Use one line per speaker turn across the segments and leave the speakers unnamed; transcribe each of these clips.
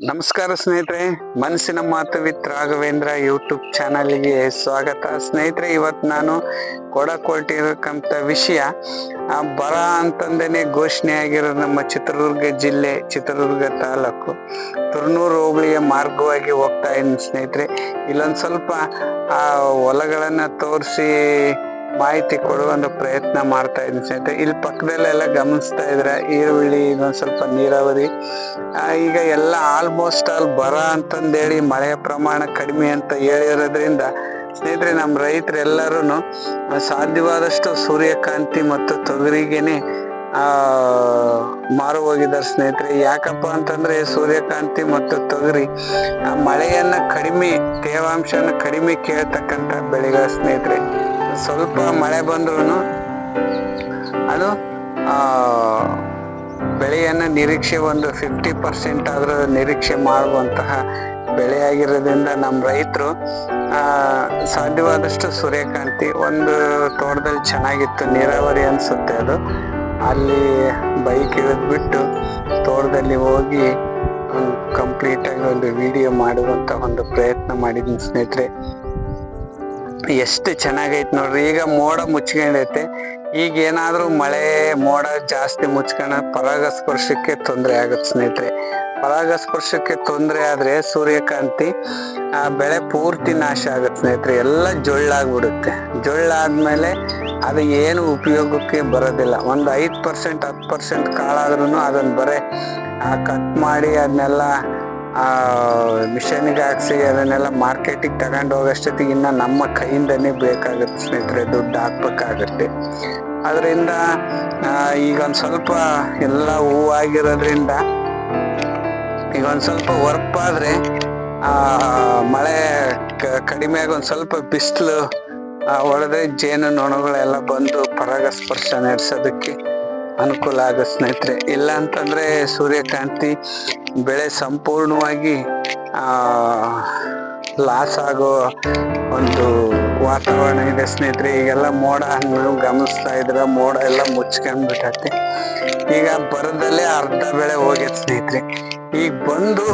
ನಮಸ್ಕಾರ ಸ್ನೇಹಿತರೆ, ಮನಸ್ಸಿನ ಮಾತು ವಿತ್ ರಾಘವೇಂದ್ರ ಯೂಟ್ಯೂಬ್ ಚಾನಲ್ಗೆ ಸ್ವಾಗತ. ಸ್ನೇಹಿತರೆ, ಇವತ್ತು ನಾನು ಕೊಡಕೊಟ್ಟಿರತಕ್ಕಂಥ ವಿಷಯ ಬರ ಅಂತಂದೇನೆ ಘೋಷಣೆ ಆಗಿರೋ ನಮ್ಮ ಚಿತ್ರದುರ್ಗ ಜಿಲ್ಲೆ, ಚಿತ್ರದುರ್ಗ ತಾಲೂಕು ತುರ್ನೂರು ಹೋಬಳಿಯ ಮಾರ್ಗವಾಗಿ ಹೋಗ್ತಾ ಇದ್ದೀನಿ ಸ್ನೇಹಿತರೆ. ಇಲ್ಲೊಂದು ಸ್ವಲ್ಪ ಆ ಹೊಲಗಳನ್ನ ತೋರಿಸಿ ಮಾಹಿತಿ ಕೊಡುವ ಒಂದು ಪ್ರಯತ್ನ ಮಾಡ್ತಾ ಇದ್ದೀನಿ ಸ್ನೇಹಿತರೆ. ಇಲ್ಲಿ ಪಕ್ಕದಲ್ಲೆಲ್ಲ ಗಮನಿಸ್ತಾ ಇದ್ರ ಈರುಳ್ಳಿ, ಇನ್ನೊಂದು ಸ್ವಲ್ಪ ನೀರಾವರಿ. ಈಗ ಎಲ್ಲ ಆಲ್ಮೋಸ್ಟ್ ಆಲ್ ಬರ ಅಂತಂದೇಳಿ ಮಳೆಯ ಪ್ರಮಾಣ ಕಡಿಮೆ ಅಂತ ಹೇಳಿರೋದ್ರಿಂದ ಸ್ನೇಹಿತರೆ, ನಮ್ಮ ರೈತರೆಲ್ಲರೂ ಸಾಧ್ಯವಾದಷ್ಟು ಸೂರ್ಯಕಾಂತಿ ಮತ್ತು ತೊಗರಿಗೆನೆ ಮಾರು ಹೋಗಿದ್ದಾರೆ ಸ್ನೇಹಿತರೆ. ಯಾಕಪ್ಪ ಅಂತಂದ್ರೆ ಸೂರ್ಯಕಾಂತಿ ಮತ್ತು ತೊಗರಿ ಮಳೆಯನ್ನ ಕಡಿಮೆ, ತೇವಾಂಶನ ಕಡಿಮೆ ಕೇಳ್ತಕ್ಕಂಥ ಬೆಳೆಗಳ ಸ್ನೇಹಿತರೆ. ಸ್ವಲ್ಪ ಮಳೆ ಬಂದ್ರು ಅದು ಬೆಳೆಯನ್ನ ನಿರೀಕ್ಷೆ ಒಂದು 50% ಆದ್ರೂ ನಿರೀಕ್ಷೆ ಮಾಡುವಂತಹ ಬೆಳೆಯಾಗಿರೋದ್ರಿಂದ ನಮ್ಮ ರೈತರು ಸಾಧ್ಯವಾದಷ್ಟು ಸೂರ್ಯಕಾಂತಿ, ಒಂದು ತೋಟದಲ್ಲಿ ಚೆನ್ನಾಗಿತ್ತು, ನೀರಾವರಿ ಅನ್ಸುತ್ತೆ ಅದು, ಅಲ್ಲಿ ಬೈಕ್ ಇಳಿದ್ಬಿಟ್ಟು ತೋಟದಲ್ಲಿ ಹೋಗಿ ಕಂಪ್ಲೀಟ್ ಆಗಿ ಒಂದು ವಿಡಿಯೋ ಮಾಡುವಂತ ಒಂದು ಪ್ರಯತ್ನ ಮಾಡಿದ್ದೀನಿ ಸ್ನೇಹಿತರೆ. ಎಷ್ಟು ಚೆನ್ನಾಗೈತೆ ನೋಡ್ರಿ. ಈಗ ಮೋಡ ಮುಚ್ಕೊಂಡೈತೆ. ಈಗ ಏನಾದ್ರೂ ಮಳೆ ಮೋಡ ಜಾಸ್ತಿ ಮುಚ್ಕೊಂಡ ಪರಾಗಸ್ಪರ್ಶಕ್ಕೆ ತೊಂದರೆ ಆಗುತ್ತೆ ಸ್ನೇಹಿತರೆ. ಪರಾಗಸ್ಪರ್ಶಕ್ಕೆ ತೊಂದರೆ ಆದ್ರೆ ಸೂರ್ಯಕಾಂತಿ ಬೆಳೆ ಪೂರ್ತಿ ನಾಶ ಆಗುತ್ತೆ ಸ್ನೇಹಿತರೆ. ಎಲ್ಲ ಜೊಳ್ಳಾಗ್ಬಿಡುತ್ತೆ. ಜೊಳ್ಳಾದ್ಮೇಲೆ ಅದು ಏನು ಉಪಯೋಗಕ್ಕೆ ಬರೋದಿಲ್ಲ. ಒಂದು 5% 10% ಕಾಳಾದ್ರೂ ಅದನ್ನ ಬರೇ ಕಟ್ ಮಾಡಿ ಅದನ್ನೆಲ್ಲ ಮಿಷನ್ಗೆ ಹಾಕ್ಸಿ ಅದನ್ನೆಲ್ಲ ಮಾರ್ಕೆಟಿಗೆ ತಗೊಂಡು ಹೋಗೋಷ್ಟೊತ್ತಿಗೆ ಇನ್ನ ನಮ್ಮ ಕೈಯಿಂದನೇ ಬೇಕಾಗುತ್ತೆ ಸ್ನೇಹಿತರೆ, ದುಡ್ಡು ಹಾಕ್ಬೇಕಾಗತ್ತೆ. ಅದರಿಂದ ಈಗ ಒಂದು ಸ್ವಲ್ಪ ಎಲ್ಲ ಹೂವಾಗಿರೋದ್ರಿಂದ ಈಗ ಒಂದು ಸ್ವಲ್ಪ ಹೊರಪಾದ್ರೆ ಮಳೆ ಕಡಿಮೆ ಆಗಿ ಒಂದು ಸ್ವಲ್ಪ ಬಿಸಿಲು ಹೊಡೆದ್ರೆ ಜೇನು ನೊಣಗಳೆಲ್ಲ ಬಂದು ಪರಾಗಸ್ಪರ್ಶ ನಡೆಸೋದಕ್ಕೆ ಅನುಕೂಲ ಆಗುತ್ತೆ ಸ್ನೇಹಿತರೆ. ಇಲ್ಲ ಅಂತಂದ್ರೆ ಸೂರ್ಯಕಾಂತಿ ಬೆಳೆ ಸಂಪೂರ್ಣವಾಗಿ ಲಾಸ್ ಆಗೋ ಒಂದು ವಾತಾವರಣ ಇದೆ ಸ್ನೇಹಿತರೆ. ಈಗೆಲ್ಲ ಮೋಡ ನೀವು ಗಮನಿಸ್ತಾ ಇದ್ರ, ಮೋಡ ಎಲ್ಲ ಮುಚ್ಕೊಂಡ್ಬಿಟ್ಟೈತೆ. ಈಗ ಬರದಲ್ಲೇ ಅರ್ಧ ಬೆಳೆ ಹೋಗೈತೆ ಸ್ನೇಹಿತರೆ. ಈಗ ಬಂದು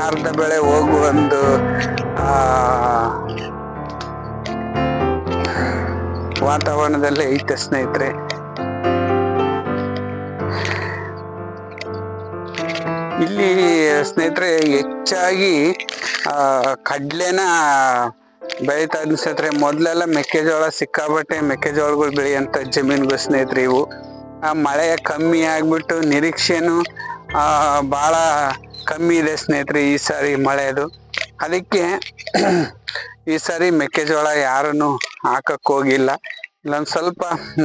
ಅರ್ಧ ಬೆಳೆ ಹೋಗುವ ಒಂದು ವಾತಾವರಣದಲ್ಲೇ ಐತೆ ಸ್ನೇಹಿತರೆ. ಇಲ್ಲಿ ಸ್ನೇಹಿತರೆ ಹೆಚ್ಚಾಗಿ ಕಡ್ಲೆನ ಬೆಳೀತಾ ಇದ್ದ ಸ್ನೇಹಿತರೆ. ಮೊದ್ಲೆಲ್ಲ ಮೆಕ್ಕೆಜೋಳ, ಸಿಕ್ಕಾಬಟ್ಟೆ ಮೆಕ್ಕೆಜೋಳಗಳು ಬೆಳೆಯಂತ ಜಮೀನುಗಳು ಸ್ನೇಹಿತರೆ. ಇವು ಮಳೆ ಕಮ್ಮಿ ಆಗ್ಬಿಟ್ಟು ನಿರೀಕ್ಷೆನು ಬಹಳ ಕಮ್ಮಿ ಇದೆ ಸ್ನೇಹಿತರೆ ಈ ಸಾರಿ ಮಳೆದು. ಅದಕ್ಕೆ ಈ ಸಾರಿ ಮೆಕ್ಕೆಜೋಳ ಯಾರನ್ನು ಹಾಕಕ್ ಹೋಗಿಲ್ಲ. ಇಲ್ಲೊಂದು ಸ್ವಲ್ಪ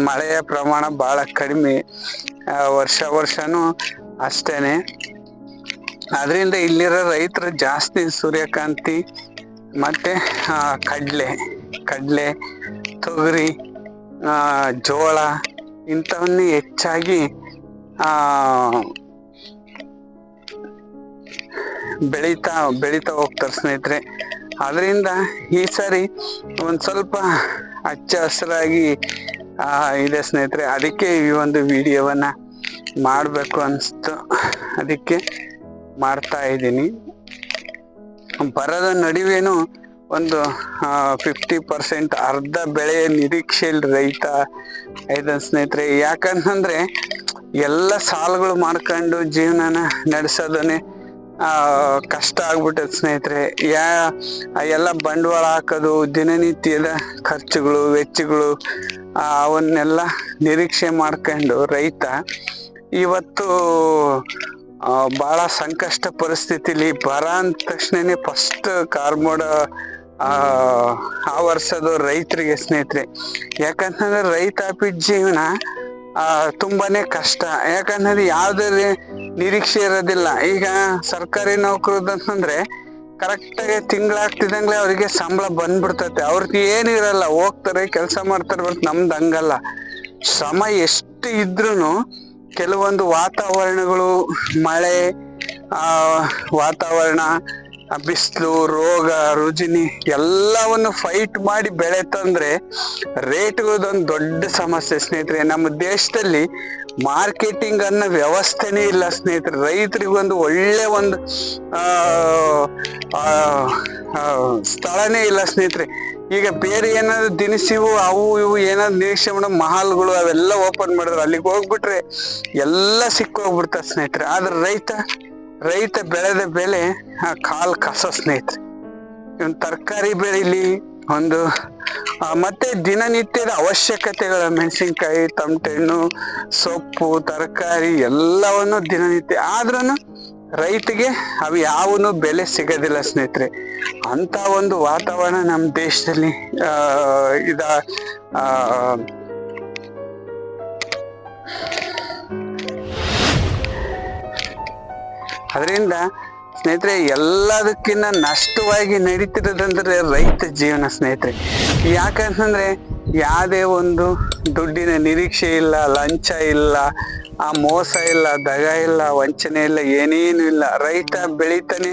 ಮಳೆಯ ಪ್ರಮಾಣ ಬಹಳ ಕಡಿಮೆ, ವರ್ಷನೂ ಅಷ್ಟೇನೆ. ಅದರಿಂದ ಇಲ್ಲಿರೋ ರೈತರು ಜಾಸ್ತಿ ಸೂರ್ಯಕಾಂತಿ ಮತ್ತೆ ಕಡ್ಲೆ, ತೊಗರಿ, ಜೋಳ ಇಂಥವನ್ನೇ ಹೆಚ್ಚಾಗಿ ಬೆಳೀತಾ ಹೋಗ್ತಾರೆ ಸ್ನೇಹಿತರೆ. ಅದರಿಂದ ಈ ಸಾರಿ ಒಂದ್ ಸ್ವಲ್ಪ ಹಚ್ಚ ಹಸಿರಾಗಿ ಇದೆ ಸ್ನೇಹಿತರೆ. ಅದಕ್ಕೆ ಈ ಒಂದು ವಿಡಿಯೋವನ್ನ ಮಾಡ್ಬೇಕು ಅನ್ಸ್ತು, ಅದಕ್ಕೆ ಮಾಡ್ತಾ ಇದ್ದೀನಿ. ಬರದ ನಡುವೆನು ಒಂದು 50% ಅರ್ಧ ಬೆಳೆಯ ನಿರೀಕ್ಷೆಯಲ್ಲಿ ರೈತ ಇದೆ ಸ್ನೇಹಿತರೆ. ಯಾಕಂತಂದ್ರೆ ಎಲ್ಲ ಸಾಲಗಳು ಮಾಡ್ಕೊಂಡು ಜೀವನನ ನಡೆಸೋದನ್ನೇ ಕಷ್ಟ ಆಗ್ಬಿಟ್ಟದ ಸ್ನೇಹಿತರೆ. ಎಲ್ಲ ಬಂಡವಾಳ ಹಾಕೋದು, ದಿನನಿತ್ಯದ ಖರ್ಚುಗಳು, ವೆಚ್ಚಗಳು ಅವನ್ನೆಲ್ಲ ನಿರೀಕ್ಷೆ ಮಾಡ್ಕೊಂಡು ರೈತ ಇವತ್ತು ಬಹಳ ಸಂಕಷ್ಟ ಪರಿಸ್ಥಿತಿಲಿ ಬರ ಅಂದ ತಕ್ಷಣನೇ ಫಸ್ಟ್ ಕಾರ್ಮೋಡ ಆವರ್ಸೋದು ರೈತರಿಗೆ ಸ್ನೇಹಿತರೆ. ಯಾಕಂತಂದ್ರೆ ರೈತಾಪಿ ಜೀವನ ತುಂಬಾನೇ ಕಷ್ಟ. ಯಾಕಂದ್ರೆ ಯಾವ್ದೇ ನಿರೀಕ್ಷೆ ಇರೋದಿಲ್ಲ. ಈಗ ಸರ್ಕಾರಿ ನೌಕರದಂತಂದ್ರೆ ಕರೆಕ್ಟಾಗಿ ತಿಂಗಳಾಗ್ತಿದಂಗ್ಲೆ ಅವ್ರಿಗೆ ಸಂಬಳ ಬಂದ್ಬಿಡ್ತೈತೆ. ಅವ್ರಿಗೆ ಏನಿರಲ್ಲ, ಹೋಗ್ತಾರೆ ಕೆಲಸ ಮಾಡ್ತಾರೆ. ಬಟ್ ನಮ್ದು ಹಂಗಲ್ಲ. ಶ್ರಮ ಎಷ್ಟು ಇದ್ರೂ ಕೆಲವೊಂದು ವಾತಾವರಣಗಳು, ಮಳೆ ವಾತಾವರಣ ಬಿಸಿಲು, ರೋಗ ರುಜಿನಿ ಎಲ್ಲವನ್ನು ಫೈಟ್ ಮಾಡಿ ಬೆಳೆ ತಂದ್ರೆ ರೇಟ್ಗಳದೊಂದು ದೊಡ್ಡ ಸಮಸ್ಯೆ ಸ್ನೇಹಿತರೆ. ನಮ್ಮ ದೇಶದಲ್ಲಿ ಮಾರ್ಕೆಟಿಂಗ್ ಅನ್ನೋ ವ್ಯವಸ್ಥೆನೇ ಇಲ್ಲ ಸ್ನೇಹಿತರೆ. ರೈತರಿಗೊಂದು ಒಳ್ಳೆ ಒಂದು ಸ್ಥಳನೇ ಇಲ್ಲ ಸ್ನೇಹಿತರೆ. ಈಗ ಬೇರೆ ಏನಾದ್ರು ದಿನಸಿವು ಅವು ಇವು ಏನಾದ್ರು ನಿರೀಕ್ಷೆ ಮಾಡೋ ಮಹಾಲ್ಗಳು ಅವೆಲ್ಲ ಓಪನ್ ಮಾಡಿದ್ರು, ಅಲ್ಲಿಗೆ ಹೋಗ್ಬಿಟ್ರೆ ಎಲ್ಲ ಸಿಕ್ಕೋಗ್ಬಿಡ್ತಾರೆ ಸ್ನೇಹಿತರೆ. ಆದ್ರೆ ರೈತ ಬೆಳೆದ ಬೆಲೆ ಕಾಲ್ ಕಸ ಸ್ನೇಹಿತರೆ. ಇವನ್ ತರಕಾರಿ ಬೆಳಿಲಿ ಒಂದು ಮತ್ತೆ ದಿನನಿತ್ಯದ ಅವಶ್ಯಕತೆಗಳ ಮೆಣಸಿನ್ಕಾಯಿ, ತಮಟೆ ಹಣ್ಣು, ಸೊಪ್ಪು, ತರಕಾರಿ ಎಲ್ಲವನ್ನು ದಿನನಿತ್ಯ, ಆದ್ರೂ ರೈತಗೆ ಅವು ಯಾವನು ಬೆಲೆ ಸಿಗೋದಿಲ್ಲ ಸ್ನೇಹಿತರೆ. ಅಂತ ಒಂದು ವಾತಾವರಣ ನಮ್ಮ ದೇಶದಲ್ಲಿ ಅದರಿಂದ ಸ್ನೇಹಿತರೆ ಎಲ್ಲದಕ್ಕಿಂತ ನಷ್ಟವಾಗಿ ನಡೀತಿರೋದಂದ್ರೆ ರೈತ ಜೀವನ ಸ್ನೇಹಿತರೆ. ಯಾಕಂತಂದ್ರೆ ಯಾವುದೇ ಒಂದು ದುಡ್ಡಿನ ನಿರೀಕ್ಷೆ ಇಲ್ಲ, ಲಂಚ ಇಲ್ಲ, ಮೋಸ ಇಲ್ಲ, ದಗ ಇಲ್ಲ, ವಂಚನೆ ಇಲ್ಲ, ಏನೇನು ಇಲ್ಲ. ರೈತ ಬೆಳಿತಾನೆ,